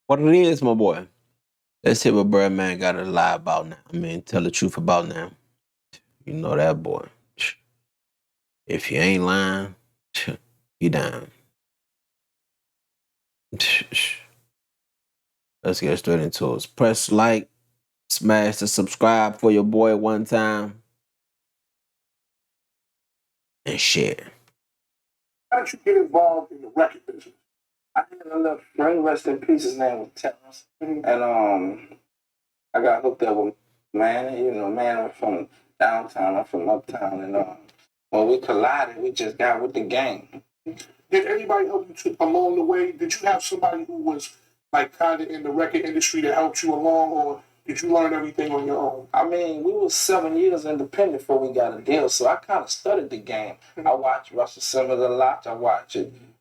What it is, my boy. Let's see what Birdman got to lie about now. I mean, tell the truth about now. You know that boy. If you ain't lying, you down. Let's get straight into it. Press like, smash the subscribe for your boy one time, and share. How did you get involved in the record business? I had a little friend, rest in peace, his name was Terrence. And I got hooked up with man, man, I'm from downtown, I'm from uptown, and when we collided, we just got with the game. Did anybody help you along the way? Did you have somebody who was like kind of in the record industry that helped you along, or did you learn everything on your own? I mean, we was 7 years independent before we got a deal, so I kind of studied the game. I watched Russell Simmons a lot. I watched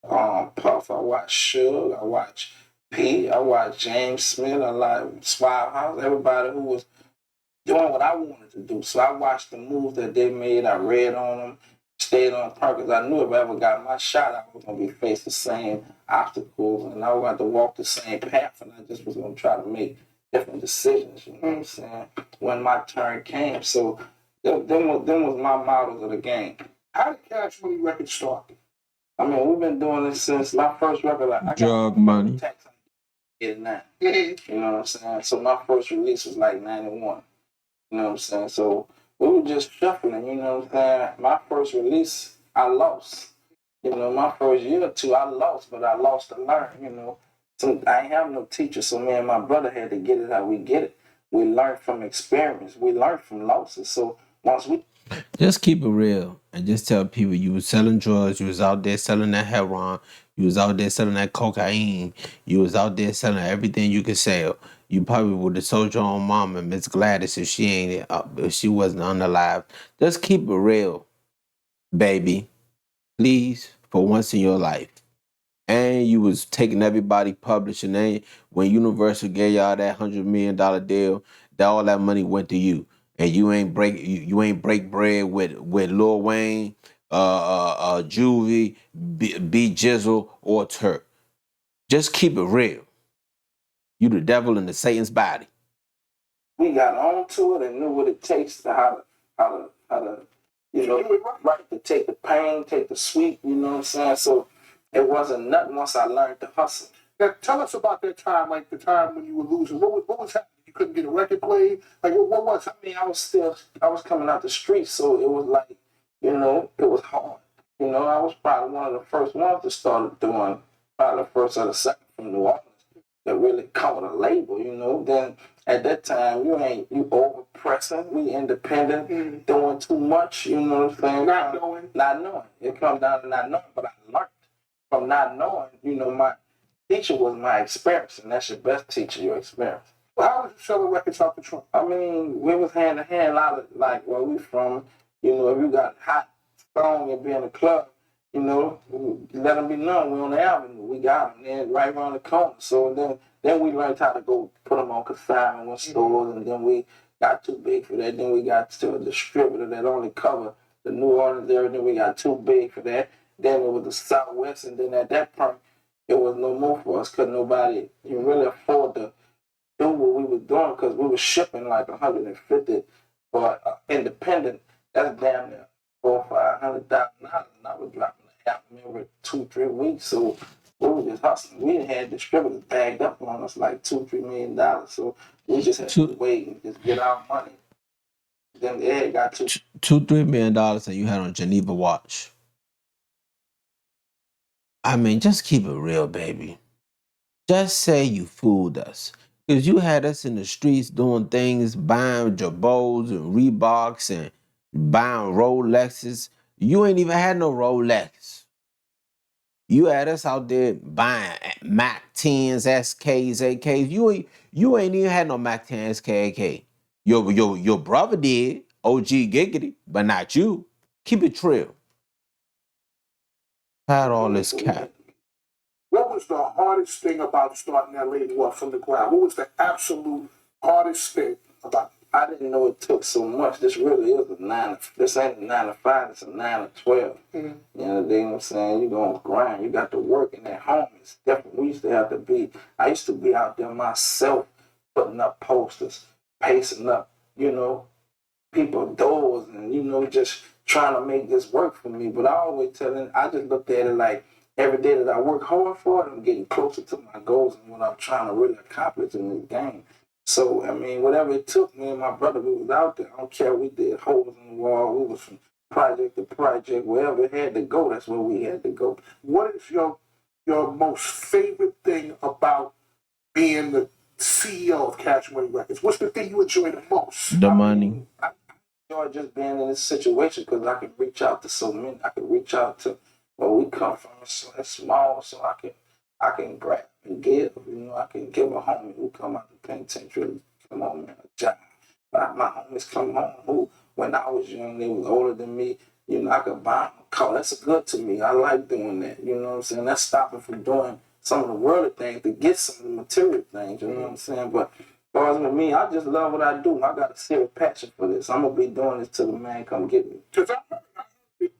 Puff. I watched Suge. I watched P. I watched James Smith. I like Swile House. Everybody who was doing what I wanted to do. So I watched the moves that they made. I read on them, stayed on purpose. I knew if I ever got my shot, I was going to be faced the same obstacles, and I was going to walk the same path, and I just was going to try to make different decisions, you know what I'm saying, when my turn came. So them was my models of the game. How did Cash Money Records start? I mean, we've been doing this since my first record. I Drug money. 89. You know what I'm saying? So my first release was like 91. You know what I'm saying? So we were just shuffling, you know what I'm saying? My first release, I lost. You know, my first year or two, I lost, but I lost to learn, you know. So I ain't have no teacher, so me and my brother had to get it how we get it. We learned from experience. We learned from losses. So once we... Just keep it real and just tell people you was selling drugs, you was out there selling that heroin, you was out there selling that cocaine, you was out there selling everything you could sell. You probably would have told your own mama, Miss Gladys, if she wasn't unalive. Just keep it real, baby. Please, for once in your life. And you was taking everybody publishing. And when Universal gave y'all that $100 million deal, that all that money went to you. And you ain't break bread with Lil Wayne, Juvie, B Jizzle, or Turk. Just keep it real. You the devil in the Satan's body. We got on to it and knew what it takes to how to you know, right, to take the pain, take the sweet, you know what I'm saying? So it wasn't nothing once I learned to hustle. Now, tell us about that time, like the time when you were losing. What was happening? You couldn't get a record played? Like, what was? I mean, I was coming out the streets, so it was like, you know, it was hard. You know, I was probably one of the first ones to start doing, probably the first or the second from New Orleans that really covered a label, you know. Then at that time, you over pressing, we independent, doing too much, you know what I'm saying? Not knowing. It comes down to not knowing, but I learned from not knowing, you know, my teacher was my experience, and that's your best teacher, your experience. Well, how was you selling records off the trunk? I mean, we was hand to hand, a lot of, like, where we from, you know, if you got hot song and be in a club, you know, let them be known. We on the avenue. We got them there right around the corner. So then we learned how to go put them on consignment with stores, and then we got too big for that. Then we got to a distributor that only covered the New Orleans area. Then we got too big for that. Then it was the Southwest, and then at that point, it was no more for us because nobody can really afford to do what we were doing because we were shipping like 150 for independent. That's damn near $400,000-$500,000, and I was dropping album every 2-3 weeks. So we were just hustling. We had distributors bagged up on us like $2-3 million. So we just had to wait and just get our money. Then Ed got $2-3 million that you had on Geneva Watch. I mean, just keep it real, baby. Just say you fooled us. Because you had us in the streets doing things, buying Jabos and Reeboks and buying Rolexes. You ain't even had no Rolex. You had us out there buying Mac 10s, SKs, AKs. You ain't even had no Mac 10, SK, AK. Your brother did, OG Giggity, but not you. Keep it real. Had all this cat. What was the hardest thing about starting that label up from the ground? What was the absolute hardest thing about it? I didn't know it took so much. This really is this ain't a 9 to 5, it's a 9 to 12. You know what I'm saying? You're going to grind. You got to work in that home. It's different. We used to have to be, I used to be out there myself putting up posters, pacing up, people's doors and, just trying to make this work for me. But I always tell them, I just looked at it like every day that I work hard for it, I'm getting closer to my goals and what I'm trying to really accomplish in this game. So, I mean, whatever it took, me and my brother, we was out there. I don't care. We did holes in the wall. We was from project to project. Wherever it had to go, that's where we had to go. What is your most favorite thing about being the CEO of Cash Money Records? What's the thing you enjoy the most? The money. I enjoy just being in this situation because I can reach out to so many. I can reach out to where we come from. It's small, so I can grab and give. I can give a homie who come out the penitentiary, come home man, a job. But my homies come home who, when I was young, they was older than me. I could buy them a car. That's good to me. I like doing that. You know what I'm saying? That's stopping from doing some of the worldly things to get some of the material things. You know what I'm saying? But as far as with me, I just love what I do. I got a serious passion for this. I'm gonna be doing this till the man come get me. Because I heard you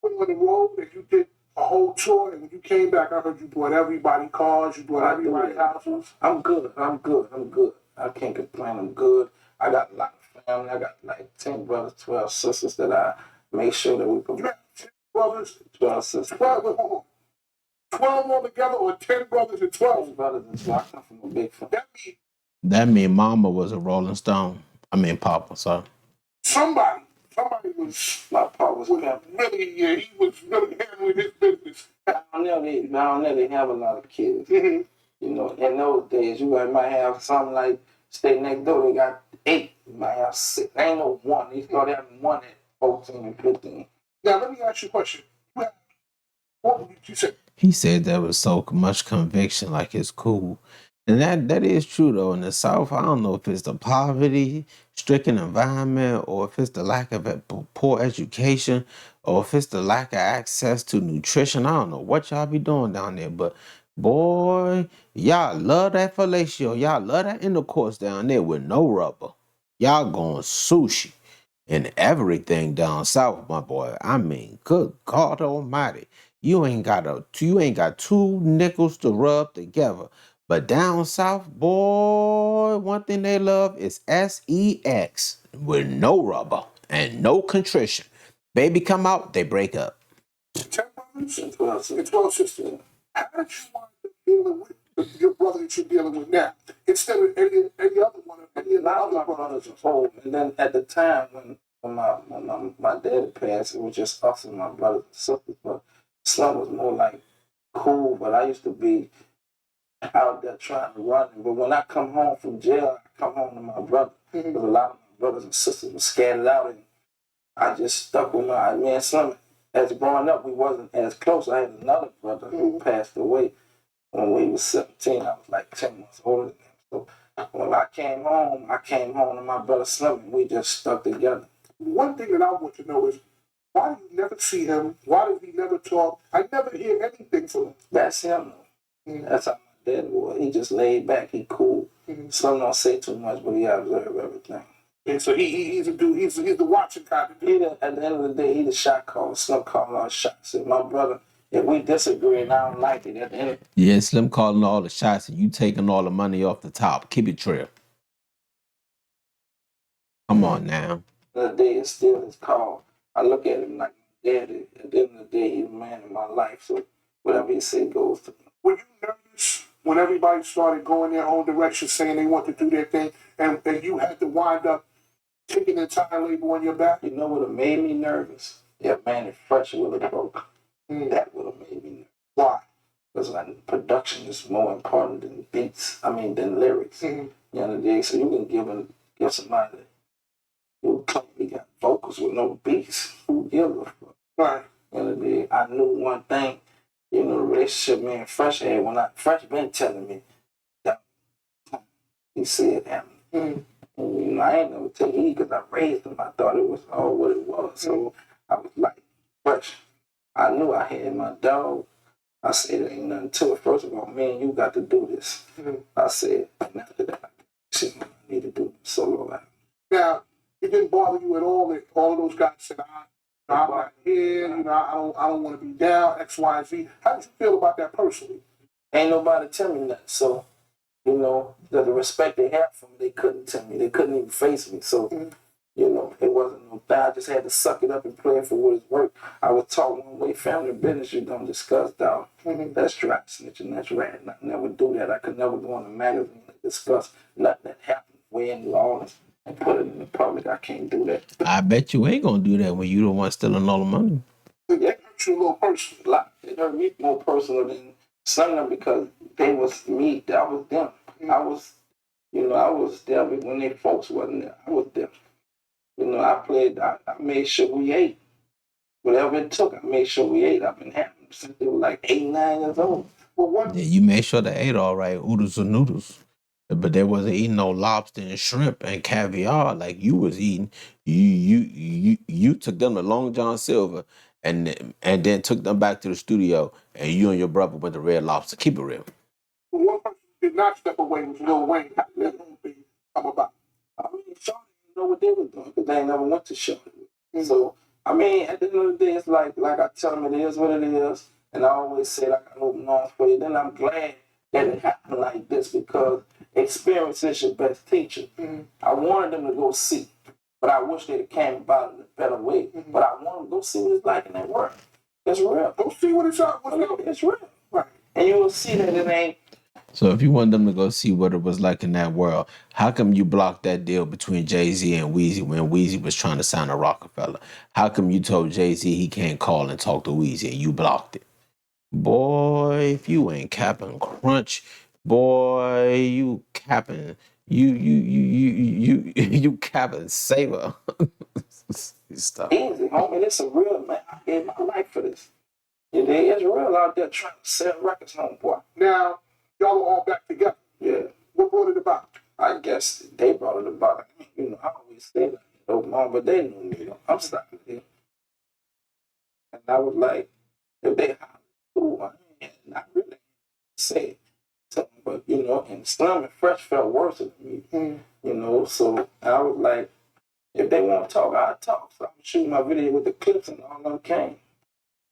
went on the road and you did a whole tour, and when you came back, I heard you bought everybody cars, you bought everybody houses. I'm good. I can't complain. I'm good. I got a lot of family. I got like 10 brothers, 12 sisters that I make sure that we can. You have 10 brothers? 12 sisters. 12 altogether, or 10 brothers and 12? 10 brothers and 12. I come from a big family. That mean Mama was a Rolling Stone. I mean Papa, sorry. Somebody was. My papa was really, yeah, he was really handling his business. Down there they have a lot of kids. In those days, you might have something like stay next door, they got 8. You might have 6. There ain't no 1. They started having 1 at 14 and 15. Now, let me ask you a question. What did you say? He said there was so much conviction, like it's cool. And that is true, though. In the South, I don't know if it's the poverty-stricken environment or if it's the lack of poor education or if it's the lack of access to nutrition. I don't know what y'all be doing down there, but boy, y'all love that fellatio. Y'all love that intercourse down there with no rubber. Y'all going sushi and everything down south, my boy. I mean, good God Almighty. You ain't got 2 nickels to rub together. But down south, boy, one thing they love is sex with no rubber and no contrition. Baby come out, they break up. 10 brothers and 12 sisters. How did you wind up dealing with your brother that you're dealing with now, instead of any other one? A lot of my brothers are old, and then at the time when my dad passed, it was just us and my brothers and sisters. But Slum was more like cool. But I used to be out there trying to run. But when I come home from jail, I come home to my brother. Because a lot of my brothers and sisters were scattered out, and I just stuck with me and Slim. As growing up, we wasn't as close. I had another brother who passed away when we was 17. I was like 10 months older than him. So when I came home to my brother Slim, and we just stuck together. One thing that I want to know is, why do you never see him? Why does he never talk? I never hear anything from him. That's him. That's how my dad was. He just laid back. He cool. Some don't say too much, but he observe everything. And so he's a dude. He's the watching kind of dude. At the end of the day, he's the shot caller. Slim calling all shots. And my brother, if we disagree and I don't like it, at the end. Yeah, Slim calling all the shots and you taking all the money off the top. Keep it real. Come on now. At the end of the day, it's still his call. I look at him like my daddy. At the end of the day, he's the man in my life. So whatever he say goes to me. Were you nervous when everybody started going their own direction, saying they want to do their thing, and you had to wind up taking the entire label on your back? You know what would have made me nervous? If manufacture would have broke. That would have made me nervous. Why? Because production is more important than beats. Than lyrics. You know the day. So you can give somebody who claim he got vocals with no beats. Who gives a fuck? Right. You know the day. I knew one thing. The relationship me and Fresh had when Fresh been telling me that he said that. And, I ain't never tell you because I raised him. I thought it was all what it was. So I was like, Fresh, I knew I had my dog. I said, there ain't nothing to it. First of all, me and you got to do this. I said, and after that, I need to do solo album. Now, it didn't bother you at all that all of those guys said, I'm not here, I don't want to be down, X, Y, Z. How did you feel about that personally? Ain't nobody tell me nothing. So, the respect they had for me, they couldn't tell me. They couldn't even face me. So, it wasn't no thing. I just had to suck it up and play it for what it's worth. I was taught one way, family business, you don't discuss, dog. That's trap snitching, that's rat. I never do that. I could never go in a magazine and discuss nothing that happened way in New Orleans and put it in the public. I can't do that. I bet you ain't gonna do that when you the one stealing all the money. It hurt you a little personally. It hurt me more personal than some of them because they was me. I was them. I was there when their folks wasn't there. I was them. I played. I made sure we ate. Whatever it took, I made sure we ate. I've been having them since they were like 8, 9 years old. Yeah, you made sure they ate all right, oodles and noodles. But they wasn't eating no lobster and shrimp and caviar like you was eating. You took them to Long John Silver and then took them back to the studio and you and your brother went to Red Lobster. Keep it real. One person who did not step away was Lil Wayne. How did that whole thing come about? I mean, Shawty didn't know what they were doing because they ain't never went to Shawty. So, I mean, at the end of the day, it's like I tell them it is what it is. And I always say, like, I open arms for you. Then I'm glad that it happened like this because experience is your best teacher. I wanted them to go see, but I wish they'd have came about it in a better way. But I want them to go see what it's like in that world. It's real. Go see what it's like. It's real. Right. And you will see that it ain't. So if you want them to go see what it was like in that world, how come you blocked that deal between Jay-Z and Weezy when Weezy was trying to sign a Rockefeller? How come you told Jay-Z he can't call and talk to Weezy and you blocked it? Boy, if you ain't capping crunch, boy, you capping you capping saver. Stop. Easy, homie. This is real, man. I gave my life for this. It's real out there trying to sell records, homeboy. Now, y'all are all back together. Yeah. What brought it about? I guess they brought it about. I always say that. Mom, but they knew me. I'm stopping here. And I was like, if they holler, I not really say something, but and Slim and Fresh felt worse than me. So I was like, if they want to talk, I'll talk. So I'm shooting my video with the clips and all of them came.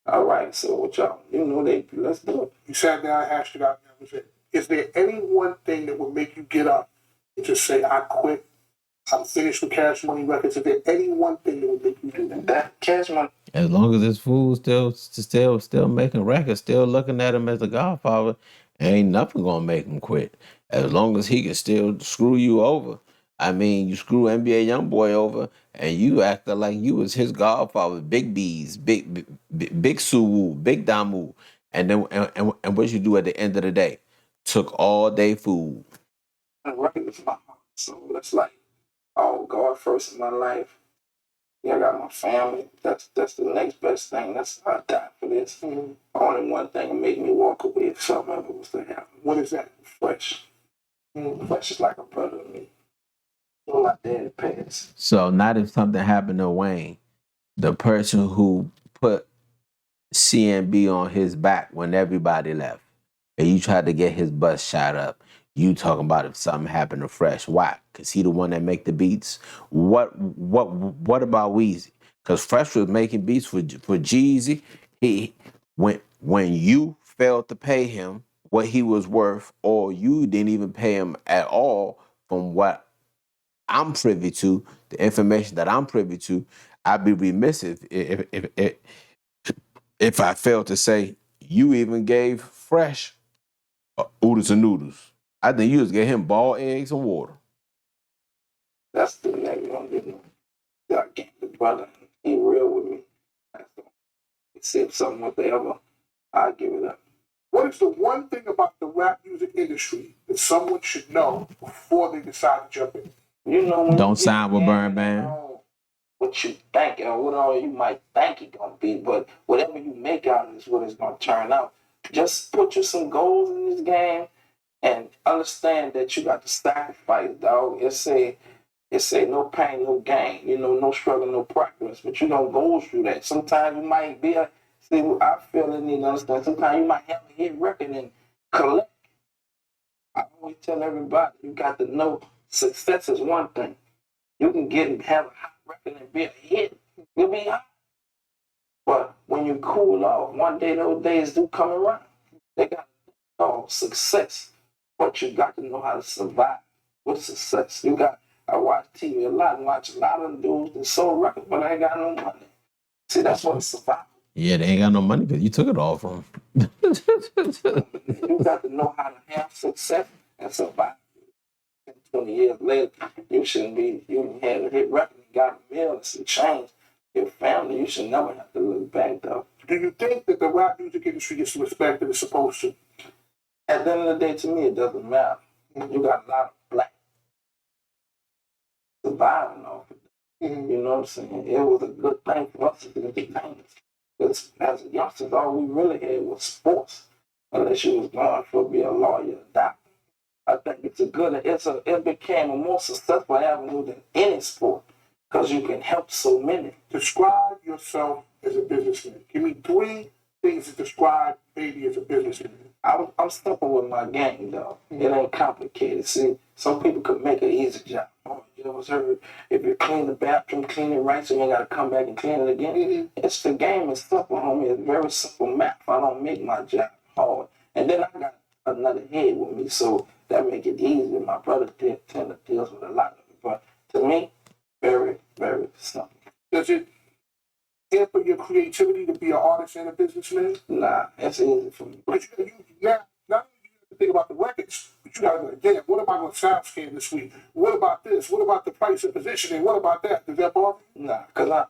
All right, so what y'all, let's do it. You sat down, hashed it out, and that was it. Is there any one thing that would make you get up and just say, I quit, I'm finished with Cash Money Records? Is there any one thing that would make you do that? That Cash Money. As long as this fool still making records, still looking at him as a godfather, ain't nothing gonna make him quit. As long as he can still screw you over. I mean, you screw NBA YoungBoy over, and you acted like you was his godfather, Big B's, Big Suwu, Big Damu, and then and what you do at the end of the day? Took all day food. Record is my heart. So that's like, oh, God first in my life. Yeah, I got my family. That's the next best thing. That's I died for this. Only one thing will make me walk away if something ever was to happen. What is that? Fresh. Fresh is like a brother to me. My daddy passed. So not if something happened to Wayne, the person who put CNB on his back when everybody left, and you tried to get his bus shot up. You talking about if something happened to Fresh? Why? Cause he the one that make the beats. What about Weezy? Cause Fresh was making beats for Jeezy. He when you failed to pay him what he was worth, or you didn't even pay him at all, from what I'm privy to, the information that I'm privy to, I'd be remiss if I failed to say you even gave Fresh oodles and noodles. I think you just gave him ball eggs and water. That's the nigga gonna do. I gave the brother. He real with me. He said something whatever, I'll give it up. What is the one thing about the rap music industry that someone should know before they decide to jump in? Don't sign with Birdman. What you think or what all you might think it gonna be, but whatever you make out of it is what it's gonna turn out. Just put you some goals in this game and understand that you got to sacrifice, dog. It's a no pain, no gain. No struggle, no progress. But you don't go through that. Sometimes you might be I feel the need to understand. Sometimes you might have a hit record and collect. I always tell everybody, you got to know success is one thing. You can have a hot record and be a hit. You'll be hot. But when you cool off, one day those days do come around. They got to know success. But you got to know how to survive with success. I watch TV a lot and watch a lot of them dudes that sold records, but I ain't got no money. See, that's what it's survival. Yeah, they ain't got no money because you took it all from them. You got to know how to have success and survive. 20 years later, you had a hit record, you got a meal and some change. Your family, you should never have to look back, though. Do you think that the rap music industry gets the respect that it's supposed to? At the end of the day, to me, it doesn't matter. You got a lot of black surviving off of it. You know what I'm saying? It was a good thing for us as entertainers. Because as youngsters, all we really had was sports. Unless you was going for be a lawyer, a doctor. I think it became a more successful avenue than any sport. Because you can help so many. Describe yourself as a businessman. Give me 3 things to describe Baby as a businessman. I'm simple with my game, though. It ain't complicated. See, some people could make an easy job. Oh, you ever heard if you clean the bathroom, clean it right, so you ain't got to come back and clean it again? It's the game is simple, homie. It's very simple math. I don't make my job hard. And then I got another head with me, so that make it easy. My brother tend to deal with a lot of it. But to me, very, very simple. Does it hamper your creativity to be an artist and a businessman? Nah, that's easy for me. But not only do you have to think about the records, but you got to go, damn, what am I going to sound scan this week? What about this? What about the price and positioning? What about that? Does that bother you? Nah, because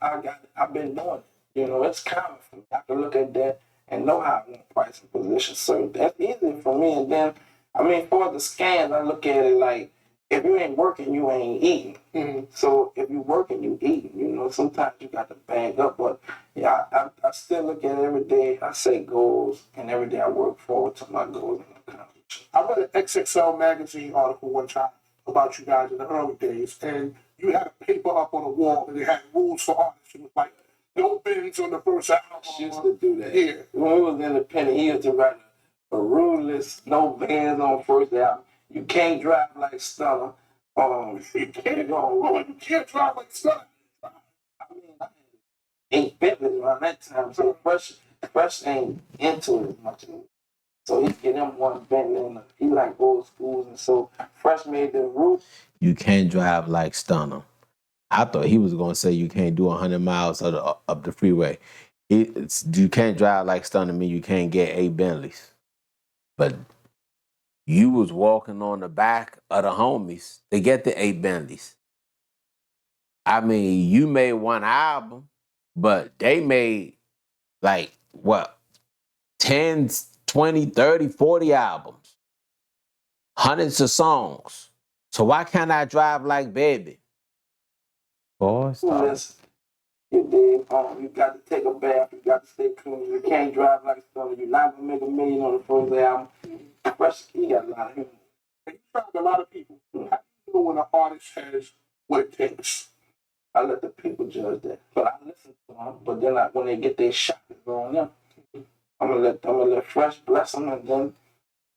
I've been doing it. You know, it's common for me. I can look at that and know how I want price and position. So that's easy for me. And then, for the scans, I look at it like, if you ain't working, you ain't eating. So if you working, you eating. You know, sometimes you got to bag up. But yeah, I still look at it every day. I say goals, and every day I work forward to my goals. I read an XXL magazine article one time about you guys in the early days, and you had a paper up on the wall, and it had rules for artists. It was like, no bins on the first album. She used to do that. Yeah. When we was independent, he used to write a rule list, no bins on first album. You can't drive like Stunner. You can't drive like Stunner. I had 8 Bentleys around that time, so Fresh ain't into it as much. So he get him one Bentley, and he like old schools, and so Fresh made the rule. You can't drive like Stunner. I thought he was gonna say you can't do 100 miles up the freeway. You can't drive like Stunner mean you can't get 8 Bentleys. But you was walking on the back of the homies to get the 8 Bentleys. You made one album, but they made like what? 10, 20, 30, 40 albums. Hundreds of songs. So why can't I drive like Baby? Boy, stop. You got to take a bath. You got to stay clean. You can't drive like Stunner. You're not gonna make $1 million on the first album. Fresh, he got a lot of humor. You found a lot of people. How do you know when an artist has what it takes? I let the people judge that, but I listen to them. But then when they get their shot, it's on them. I'm gonna let Fresh bless them, and then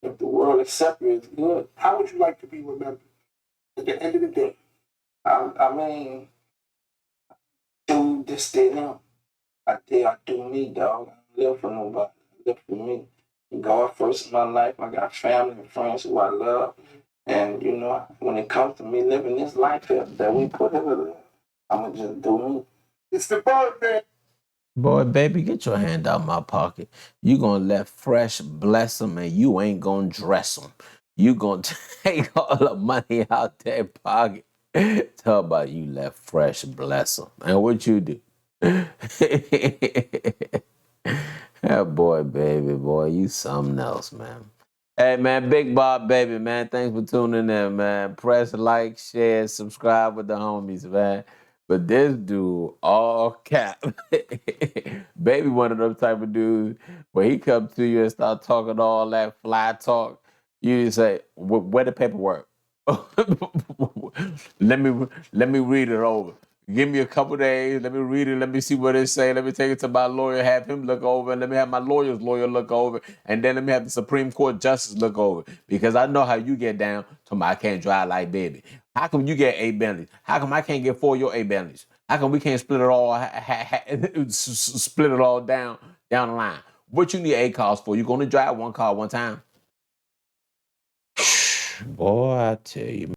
if the world accepts you, it's good. How would you like to be remembered at the end of the day? Do this, they them. I do me, dog. I don't live for nobody. I live for me. God first in my life. I got family and friends who I love. And, you know, when it comes to me living this life here that we put here, I'm going to just do me. It's the Birdman. Boy, baby, get your hand out my pocket. You gonna let Fresh bless them and you ain't gonna dress them. You gonna take all the money out their pocket. Tell about you let Fresh bless them. And what you do? That boy, baby, boy, you something else, man. Hey, man, BigBarrBaby, man. Thanks for tuning in, man. Press like, share, subscribe with the homies, man. But this dude, all cap. Baby one of them type of dudes where he come to you and start talking all that fly talk. You say, where the paperwork? let me read it over. Give me a couple days. Let me read it. Let me see what it say. Let me take it to my lawyer, have him look over, and let me have my lawyer's lawyer look over, and then let me have the Supreme Court justice look over. Because I know how you get down to my I can't drive like Baby. How come you get 8 Bentleys? How come I can't get 4 of your 8 Bentleys? How come we can't split it all split it all down the line? What you need 8 cars for? You gonna drive 1 car one time? Boy, I tell you.